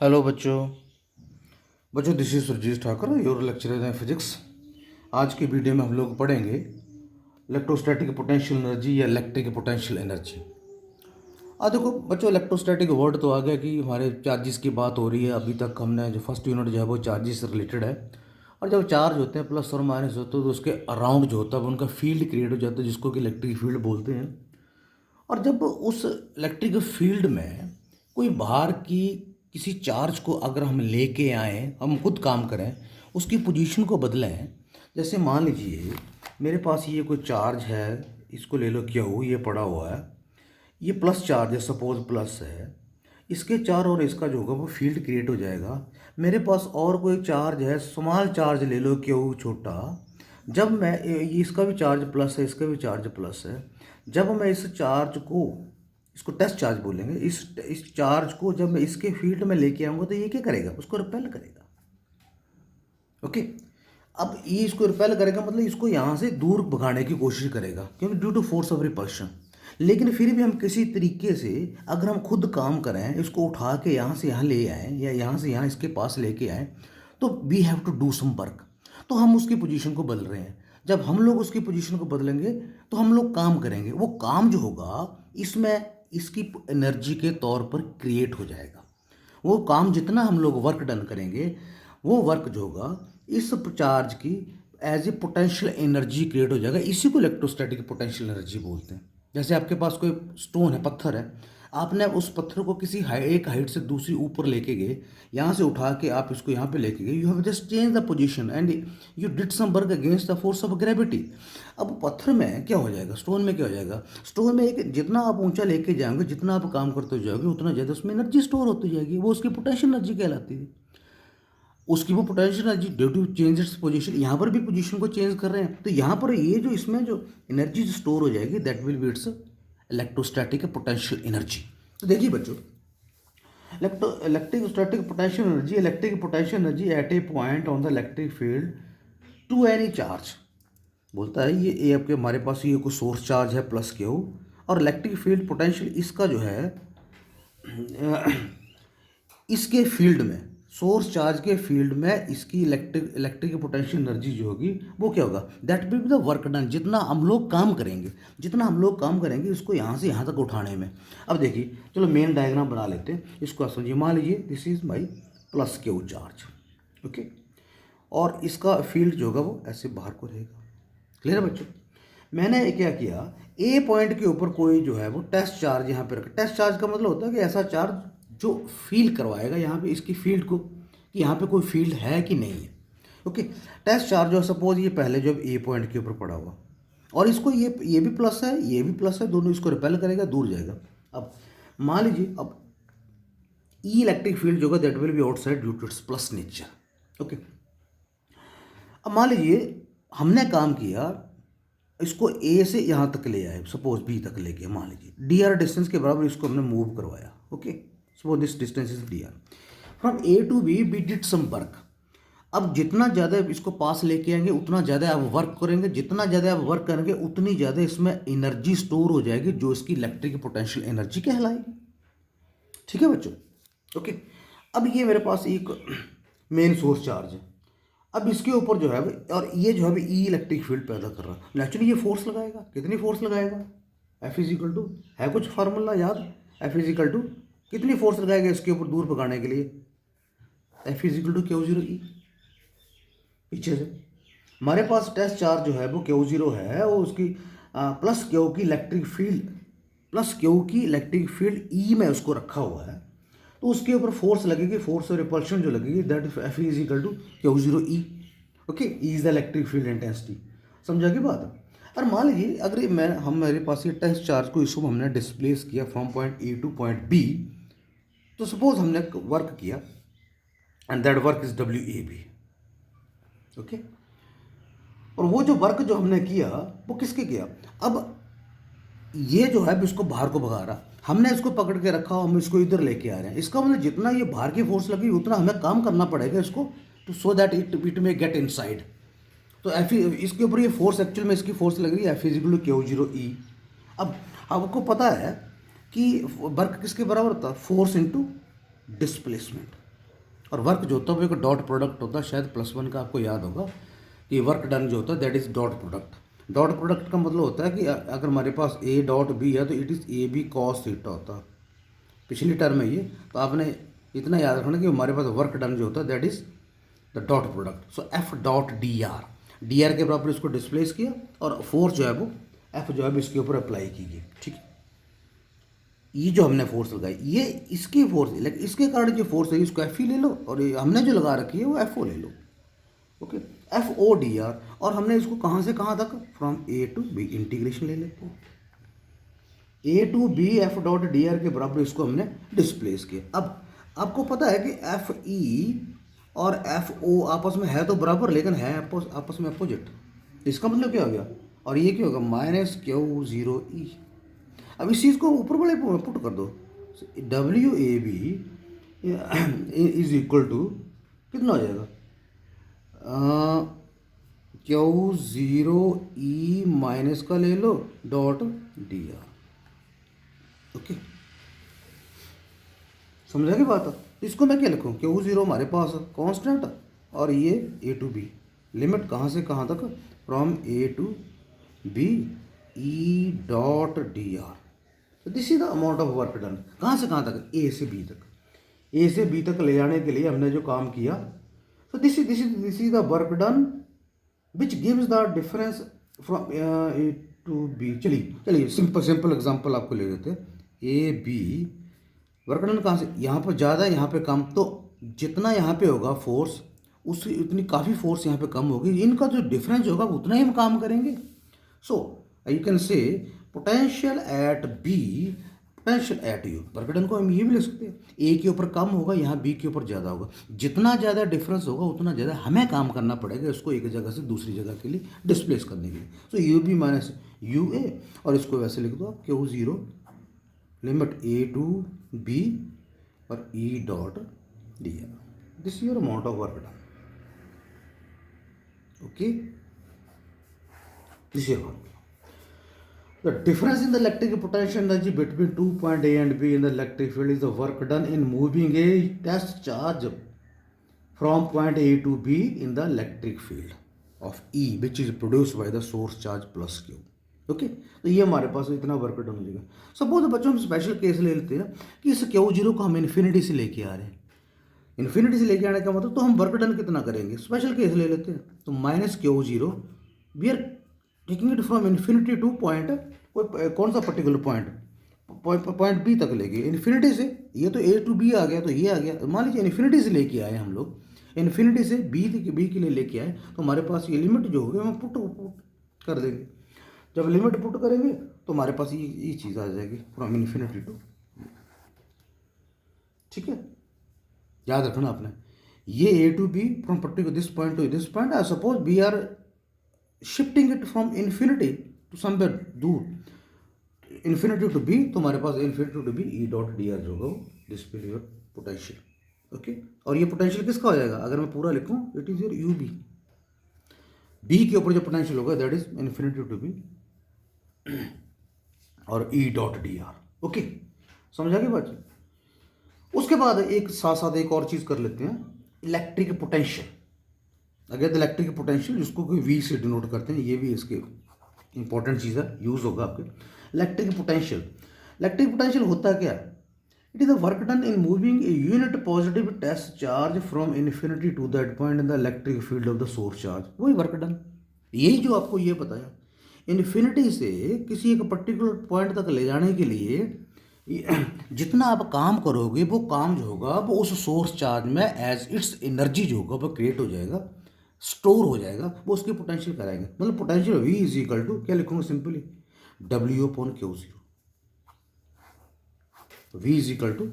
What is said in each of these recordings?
Hello बच्चों। This is Surjeet Thakur, your lecturer in physics. आज की वीडियो में हम लोग पढ़ेंगे इलेक्ट्रोस्टैटिक पोटेंशियल एनर्जी या इलेक्ट्रिक पोटेंशियल एनर्जी। देखो बच्चों, इलेक्ट्रोस्टैटिक वर्ड तो आ गया कि हमारे चार्जेस की बात हो रही है। अभी तक हमने जो फर्स्ट यूनिट जो है वो चार्जेस से रिलेटेड है। और जब चार्ज होते हैं प्लस और माइनस होते हैं तो उसके अराउंड जो होता है वो उनका फील्ड क्रिएट हो जाता है, जिसको कि इलेक्ट्रिक फील्ड बोलते हैं। और जब उस इलेक्ट्रिक फील्ड में कोई बाहर की किसी चार्ज को अगर हम लेके आए, हम खुद काम करें, उसकी पोजीशन को बदलें। जैसे मान लीजिए मेरे पास ये कोई चार्ज है, इसको ले लो क्यू, ये पड़ा हुआ है, ये प्लस चार्ज है, सपोज प्लस है। इसके चार और इसका जो होगा वो फील्ड क्रिएट हो जाएगा। मेरे पास और कोई चार्ज है, स्मॉल चार्ज ले लो क्यू, छोटा। जब मैं इसका भी चार्ज प्लस है, इसका भी चार्ज प्लस है। जब मैं इस चार्ज को, इसको टेस्ट चार्ज बोलेंगे, इस चार्ज को जब मैं इसके फील्ड में लेके आऊँगा तो ये क्या करेगा, उसको रिपेल करेगा। ओके। अब ये इसको रिपेल करेगा मतलब इसको यहाँ से दूर भगाने की कोशिश करेगा, क्योंकि due to force of repulsion. लेकिन फिर भी हम किसी तरीके से अगर हम खुद काम करें, इसको उठा के यहाँ से यहाँ ले आएँ या यहाँ से यहाँ इसके पास लेके आएँ, तो we have to do some work. तो हम उसकी पोजीशन को बदल रहे हैं। जब हम लोग उसकी पोजीशन को बदलेंगे तो हम लोग काम करेंगे। वो काम जो होगा इसमें इसकी एनर्जी के तौर पर क्रिएट हो जाएगा। वो काम जितना हम लोग वर्क डन करेंगे, वो वर्क जो होगा इस चार्ज की as a potential energy create हो जाएगा। इसी को इलेक्ट्रोस्टैटिक पोटेंशियल एनर्जी बोलते हैं। जैसे आपके पास कोई स्टोन है, पत्थर है, आपने उस पत्थर को किसी एक हाइट से दूसरी ऊपर लेके गए, यहाँ से उठा के आप इसको यहाँ पे लेके गए, you have just change the position and you did some work against the force of gravity. अब पत्थर में क्या हो जाएगा, स्टोन में क्या हो जाएगा, स्टोन में एक जितना आप ऊंचा लेके जाएंगे, जितना आप काम करते जाओगे, उतना ज़्यादा उसमें एनर्जी स्टोर होती जाएगी। वो उसकी पोटेंशियल एनर्जी कहलाती है। उसकी वो potential energy due to change its position, यहाँ पर भी पोजीशन को चेंज कर रहे हैं, तो यहाँ पर ये जो इसमें जो एनर्जी स्टोर हो जाएगी that will be its electrostatic potential energy. तो देखिए बच्चों, electrostatic potential energy at a point on the electric field to any charge. बोलता है ये आपके हमारे पास ये कोई सोर्स चार्ज है प्लस क्यू, और इलेक्ट्रिक फील्ड पोटेंशियल इसका जो है इसके फील्ड में, सोर्स चार्ज के फील्ड में इसकी इलेक्ट्रिक पोटेंशियल एनर्जी जो होगी वो क्या होगा, that will be the work done. जितना हम लोग काम करेंगे इसको यहाँ से यहाँ तक उठाने में। अब देखिए, चलो मेन डायग्राम बना लेते हैं, इसको समझिए। मान लीजिए this is my plus Q charge, okay, और इसका फील्ड जो होगा वो ऐसे बाहर को रहेगा। क्लियर है बच्चों? मैंने क्या किया, ए पॉइंट के ऊपर कोई जो है वो टेस्ट चार्ज यहाँ पे रखा। टेस्ट चार्ज का मतलब होता है कि ऐसा चार्ज जो फील करवाएगा यहाँ पे इसकी फील्ड को, कि यहाँ पे कोई फील्ड है कि नहीं है। ओके। टेस्ट चार्ज जो सपोज ये पहले जो ए पॉइंट के ऊपर पड़ा हुआ, और इसको ये भी प्लस है, ये भी प्लस है, दोनों इसको रिपेल करेगा, दूर जाएगा। अब मान लीजिए, अब ई इलेक्ट्रिक फील्ड जो होगा that will be outside due to its plus nature. Okay. अब मान लीजिए हमने काम किया, इसको ए से यहाँ तक ले आए, सपोज बी तक लेके, मान लीजिए डी आर डिस्टेंस के बराबर इसको हमने मूव करवाया। Okay, suppose this distance is D R. From A to B we did some work. अब जितना ज़्यादा इसको पास लेके आएंगे उतना ज़्यादा आप वर्क करेंगे, जितना ज़्यादा आप वर्क करेंगे उतनी ज़्यादा इसमें एनर्जी स्टोर हो जाएगी, जो इसकी इलेक्ट्रिक पोटेंशियल एनर्जी कहलाएगी। ठीक है बच्चों? ओके। अब ये मेरे पास एक मेन सोर्स चार्ज है। अब इसके ऊपर जो है, और ये जो है ई इलेक्ट्रिक फील्ड पैदा कर रहा है, नेचुरली ये फोर्स लगाएगा। कितनी फोर्स लगाएगा, एफ इज इक्वल टू, है कुछ फार्मूला याद, एफ इज इक्वल टू कितनी फोर्स लगाएगा इसके ऊपर दूर भगाने के लिए, F is equal to Q zero E. पीछे से हमारे पास टेस्ट चार्ज जो है वो क्यू जीरो है, वो उसकी प्लस क्यू की इलेक्ट्रिक फील्ड ई में उसको रखा हुआ है, तो उसके ऊपर फोर्स लगेगी, फोर्स और रिपल्शन जो लगेगी that F is equal to Q zero E. Okay, E is the electric field intensity. समझा की बात? और मान लीजिए अगर मेरे पास ये टेस्ट चार्ज को, इसको हमने डिस्प्लेस किया from point A to point B, तो सपोज हमने वर्क किया and that work is W A B. Okay. और वो जो वर्क जो हमने किया वो किसके किया, अब ये जो है इसको बाहर को भगा रहा, हमने इसको पकड़ के रखा, हम इसको इधर लेके आ रहे हैं। इसका मतलब जितना ये बाहर की फोर्स लगी उतना हमें काम करना पड़ेगा इसको, to so that it may get inside. तो एफ, इसके ऊपर ये फोर्स, एक्चुअल में इसकी फोर्स लग रही है F is equal to Q zero E. अब आपको पता है कि वर्क किसके बराबर होता है, फोर्स इनटू डिस्प्लेसमेंट। और वर्क जो होता है वो एक डॉट प्रोडक्ट होता है, शायद +1 का आपको याद होगा कि वर्क डन जो होता है that is dot product. Dot product का मतलब होता है कि अगर हमारे पास ए डॉट बी है तो it is A B cos theta होता है, पिछली टर्म है ये। तो आपने इतना याद रखना कि हमारे पास वर्क डन जो होता है that is the dot product. So F dot D R के बराबर इसको डिस्प्लेस किया और फोर्स जो है वो एफ जो है इसके ऊपर अप्लाई की गई, ठीक है। ये जो हमने फोर्स लगाई ये इसकी फोर्स, लेकिन इसके कारण जो फोर्स है इसको एफ ही ले लो और ये हमने जो लगा रखी है वो एफ ओ ले लो, okay. F O D R, और हमने इसको कहाँ से कहाँ तक, from A to B, integration ले लेते हैं। A to B F dot D R के बराबर इसको हमने डिस्प्लेस किया। अब आपको पता है कि एफ ई और एफ ओ आपस में है तो बराबर, लेकिन है आपस में अपोजिट। इसका मतलब क्या हो गया, और ये क्या होगा, माइनस क्यू जीरो ई। अब इस चीज़ को ऊपर वाले पुट कर दो, W A B is equal to कितना हो जाएगा, क्यू जीरो ई माइनस का ले लो डॉट डी आर, ओके। समझा की बात है। इसको मैं क्या लिखूँ, क्यू जीरो हमारे पास कांस्टेंट और ये ए टू बी, लिमिट कहाँ से कहाँ तक, from A to B E dot D R. This is the amount of work done, कहाँ से कहाँ तक, ए से बी तक। ए से बी तक ले जाने के लिए हमने जो काम किया, so this is the work done which gives the difference from A to B। चलिए सिंपल एग्जांपल आपको ले लेते हैं। ए बी वर्क डन कहाँ से, यहाँ पर ज़्यादा यहाँ पे कम, तो जितना यहाँ पे होगा फोर्स उससे उतनी काफ़ी फोर्स यहाँ पे कम होगी, इनका जो डिफरेंस होगा उतना ही हम काम करेंगे। So you can say potential at B, potential at U. Work done को हम ये भी लिख सकते हैं, ए के ऊपर कम होगा, यहाँ बी के ऊपर ज़्यादा होगा। जितना ज़्यादा डिफरेंस होगा उतना ज़्यादा हमें काम करना पड़ेगा इसको एक जगह से दूसरी जगह के लिए डिस्प्लेस करने के लिए। So U B minus U A, और इसको वैसे लिख दो Q zero limit A to B और E dot D R, this your amount of work done, okay. This your work. The difference in the electric potential energy between two point A and B in the electric field is the work done in moving a test charge from point A to B in the electric field of E, which is produced by the source charge plus Q, okay. तो ये हमारे पास इतना work done हो जाएगा। Suppose बच्चों हम special case ले लेते हैं कि इस क्यू जीरो को हम इन्फिनिटी से लेके आ रहे हैं। इन्फिनिटी से लेके आने का मतलब तो हम वर्क डन कितना करेंगे, स्पेशल केस ले लेते हैं। तो minus Q zero, we are taking it from infinity to point, कोई कौन सा पर्टिकुलर पॉइंट बी तक लेके, इन्फिनिटी से, ये तो ए टू बी आ गया तो ये आ गया। मान लीजिए इन्फिनिटी से लेके आए हम लोग, इन्फिनिटी से बी के लिए लेके आए, तो हमारे पास ये लिमिट जो होगी हम पुट कर देंगे। जब लिमिट पुट करेंगे तो हमारे पास ये चीज़ आ जाएगी फ्रॉम इन्फिनिटी टू, ठीक है। याद रखना आपने, ये A to B from particular this point to this point, I suppose we are shifting it from infinity to somewhere दूर, इन्फिनिटी टू बी, तो हमारे पास infinity to B E dot D R जो होगा डिस्प्ले योर पोटेंशियल, ओके। और ये potential किसका हो जाएगा, अगर मैं पूरा लिखूं it is your U B, B के ऊपर जो पोटेंशियल होगा that is infinity to B और E dot D R, okay. समझा गया बात। उसके बाद एक साथ साथ एक और चीज़ कर लेते हैं, इलेक्ट्रिक पोटेंशियल। अगर इलेक्ट्रिक पोटेंशियल जिसको कोई वी से डिनोट करते हैं, ये भी इसके इंपॉर्टेंट चीज़ है, यूज़ होगा आपके। इलेक्ट्रिक पोटेंशियल होता क्या है, it is the work done in moving a unit positive test charge from infinity to that point in the electric field of the source charge, वही वर्क डन। यही जो आपको ये बताया, इन्फिनिटी से किसी एक पर्टिकुलर पॉइंट तक ले जाने के लिए जितना आप काम करोगे वो काम जो होगा वो उस सोर्स चार्ज में एज इट्स एनर्जी जो होगा वो क्रिएट हो जाएगा, स्टोर हो जाएगा, वो उसके पोटेंशियल कराएंगे। मतलब potential V is equal to क्या लिखूंगा simply, W upon Q zero. V is equal to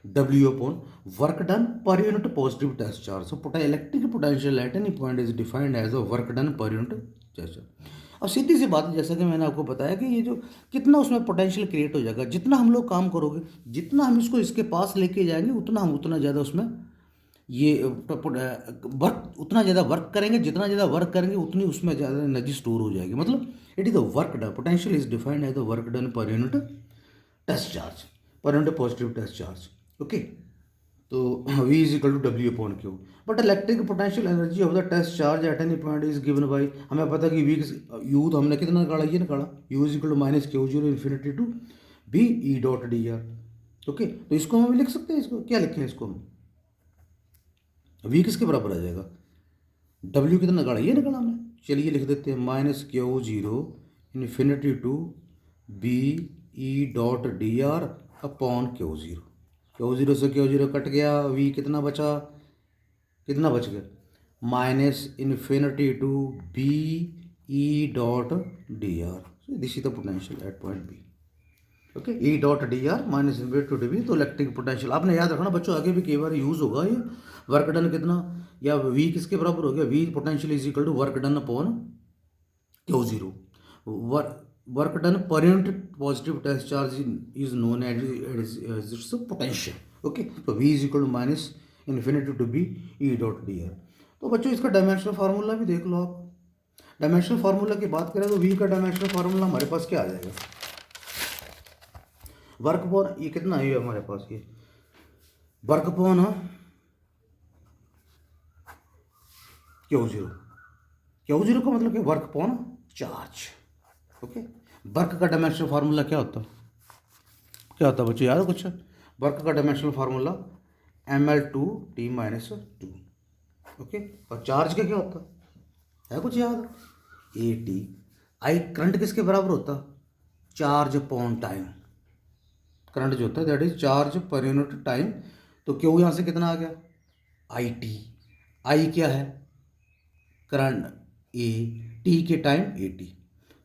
W upon work done per unit positive test charge. So electric potential at any point is defined as a work done per unit test charge. और सीधी सी बात है, जैसा कि मैंने आपको बताया कि ये जो कितना उसमें पोटेंशियल क्रिएट हो जाएगा, जितना हम लोग काम करोगे, जितना हम इसको इसके पास लेके जाएंगे उतना ज़्यादा उसमें ये वर्क, उतना ज़्यादा वर्क करेंगे, जितना ज़्यादा वर्क करेंगे उतनी उसमें ज़्यादा एनर्जी स्टोर हो जाएगी। मतलब it is the work done, potential is defined as the work done per unit test charge, per unit positive test charge, okay. तो V is equal to W upon Q. But electric potential energy of the test charge at any point is given by, हमें पता कि V U तो हमने कितना निकाला, ये निकाला, U is equal to minus Q zero infinity to B E dot D R. Okay, तो इसको हम लिख सकते हैं, इसको क्या लिखें, इसको हम V किसके बराबर आ जाएगा, W कितना निकाला, ये निकाला हमने, चलिए लिख देते हैं minus Q zero infinity to B E dot D r upon Q zero. Q zero से क्यू जीरो कट गया, V कितना बचा, कितना बच गया, minus infinity to B E dot D R. This is the potential at point B। Okay, E dot D r minus infinity to d, तो electric potential आपने याद रखना बच्चों, आगे भी कई बार यूज़ होगा ये। वर्क डन कितना, या V किसके बराबर हो गया, V potential is equal to work done upon Q zero. Work done per unit positive test charge is known as its potential. Okay, तो V is equal to minus infinity to B E dot D r. तो बच्चों इसका dimensional formula भी देख लो आप। Dimensional formula की बात करें तो V का डायमेंशनल फार्मूला हमारे पास क्या आ जाएगा, वर्क अपॉन, ये कितना है हमारे पास, ये work upon Q zero. Q zero का मतलब क्या, work upon charge. Okay, work का डायमेंशनल फार्मूला क्या होता है, क्या होता है बच्चों, याद है कुछ, वर्क का dimensional formula ml2t minus 2। Okay, और चार्ज का क्या होता है कुछ याद, AT। आई करंट किसके बराबर होता, चार्ज अपॉन टाइम। करंट जो होता है that is charge per unit time. तो क्यों यहाँ से कितना आ गया, IT। आई क्या है, करंट, A, T के टाइम AT,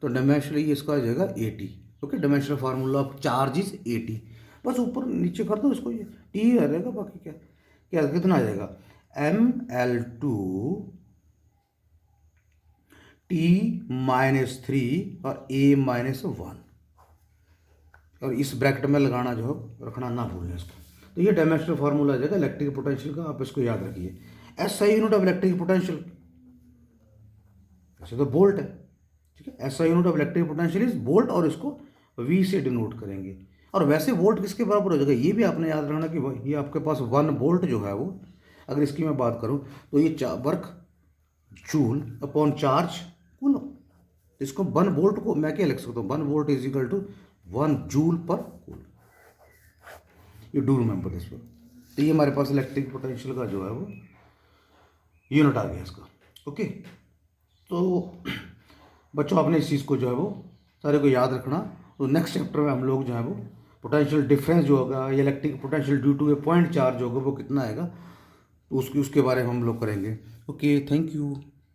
तो डायमेंशनली इसका आ जाएगा AT। Okay, dimensional formula of charge is AT। बस ऊपर नीचे कर दो इसको, ये T आ जाएगा, बाकी क्या क्या कितना आ जाएगा, ml2 T माइनस 3 और A माइनस 1, और इस ब्रैकेट में लगाना जो है रखना ना भूलें इसको। तो ये डायमेंशनल फार्मूला आ जाएगा इलेक्ट्रिक पोटेंशियल का, आप इसको याद रखिए। SI unit of electric potential, ऐसे तो बोल्ट है, ठीक है, SI unit of electric potential is bolt, और इसको V से डिनोट करेंगे। और वैसे वोल्ट किसके बराबर हो जाएगा, ये भी आपने याद रखना कि ये आपके पास 1 वोल्ट जो है वो, अगर इसकी मैं बात करूँ तो ये work joule upon charge coulomb. इसको 1 वोल्ट को मैं क्या लिख सकता हूँ, 1 volt is equal to 1 joule per coulomb. You do remember this one. तो ये हमारे पास इलेक्ट्रिक पोटेंशियल का जो है वो यूनिट आ गया इसका। ओके, तो बच्चों आपने इस चीज़ को जो है वो सारे को याद रखना। तो नेक्स्ट चैप्टर में हम लोग जो है वो पोटेंशियल डिफरेंस जो होगा, या electric potential due to a point charge होगा वो कितना आएगा, तो उसके बारे में हम लोग करेंगे। Okay, thank you.